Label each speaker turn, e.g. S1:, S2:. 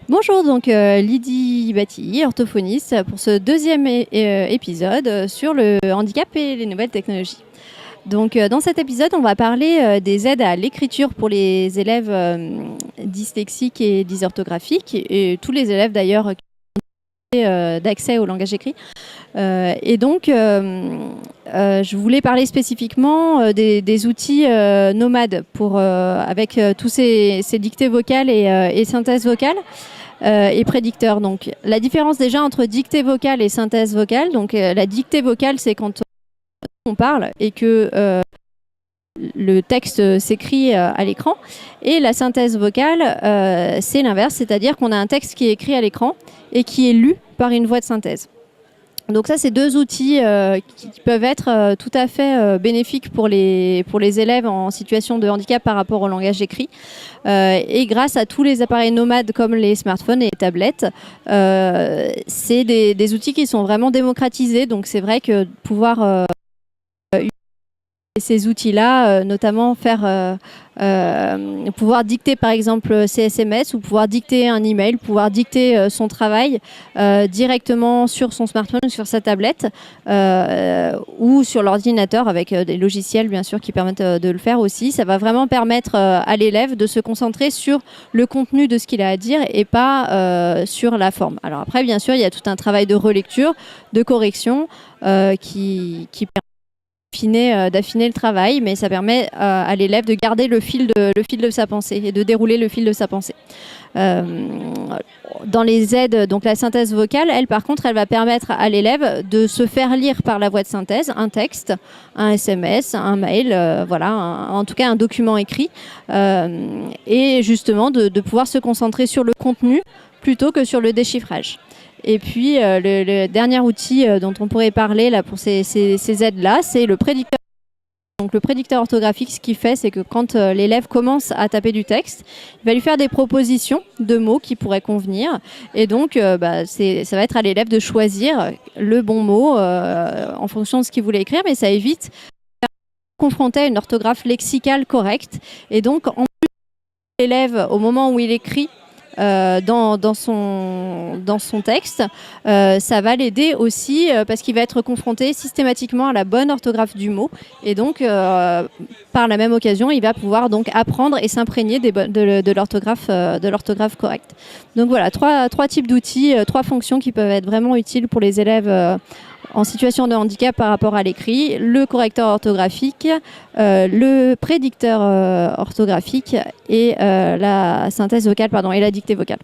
S1: Bonjour, donc Lydie Batty, orthophoniste, pour ce deuxième épisode sur le handicap et les nouvelles technologies. Donc, dans cet épisode, on va parler des aides à l'écriture pour les élèves dyslexiques et dysorthographiques, et tous les élèves d'ailleurs qui ont d'accès au langage écrit. Je voulais parler spécifiquement des outils nomades avec tous ces dictées vocales et synthèse vocale. Et prédicteur. Donc, la différence déjà entre dictée vocale et synthèse vocale. Donc, la dictée vocale, c'est quand on parle et que le texte s'écrit à l'écran. Et la synthèse vocale, c'est l'inverse, c'est-à-dire qu'on a un texte qui est écrit à l'écran et qui est lu par une voix de synthèse. Donc ça, c'est deux outils qui peuvent être tout à fait bénéfiques pour les élèves en situation de handicap par rapport au langage écrit. Et grâce à tous les appareils nomades comme les smartphones et les tablettes, c'est des outils qui sont vraiment démocratisés. Donc c'est vrai que pouvoir ces outils-là, notamment pouvoir dicter par exemple ses SMS ou pouvoir dicter un email, pouvoir dicter son travail directement sur son smartphone ou sur sa tablette ou sur l'ordinateur avec des logiciels bien sûr qui permettent de le faire aussi. Ça va vraiment permettre à l'élève de se concentrer sur le contenu de ce qu'il a à dire et pas sur la forme. Alors après bien sûr il y a tout un travail de relecture, de correction qui permet d'affiner le travail, mais ça permet à l'élève de garder le fil de sa pensée et de dérouler le fil de sa pensée. Dans les aides, donc la synthèse vocale, elle par contre, elle va permettre à l'élève de se faire lire par la voix de synthèse un texte, un SMS, un mail, en tout cas un document écrit, et justement de pouvoir se concentrer sur le contenu plutôt que sur le déchiffrage. Et puis, le dernier outil dont on pourrait parler là, pour ces aides-là, c'est le prédicteur. Donc, le prédicteur orthographique, ce qu'il fait, c'est que quand l'élève commence à taper du texte, il va lui faire des propositions de mots qui pourraient convenir. Et donc, ça va être à l'élève de choisir le bon mot en fonction de ce qu'il voulait écrire, mais ça évite de confronter à une orthographe lexicale correcte. Et donc, en plus, l'élève, au moment où il écrit, dans son texte, ça va l'aider aussi parce qu'il va être confronté systématiquement à la bonne orthographe du mot et donc par la même occasion il va pouvoir donc apprendre et s'imprégner de l'orthographe correcte. Donc voilà, trois types d'outils, trois fonctions qui peuvent être vraiment utiles pour les élèves en situation de handicap par rapport à l'écrit: le correcteur orthographique, le prédicteur orthographique et la synthèse vocale et la dictée vocale.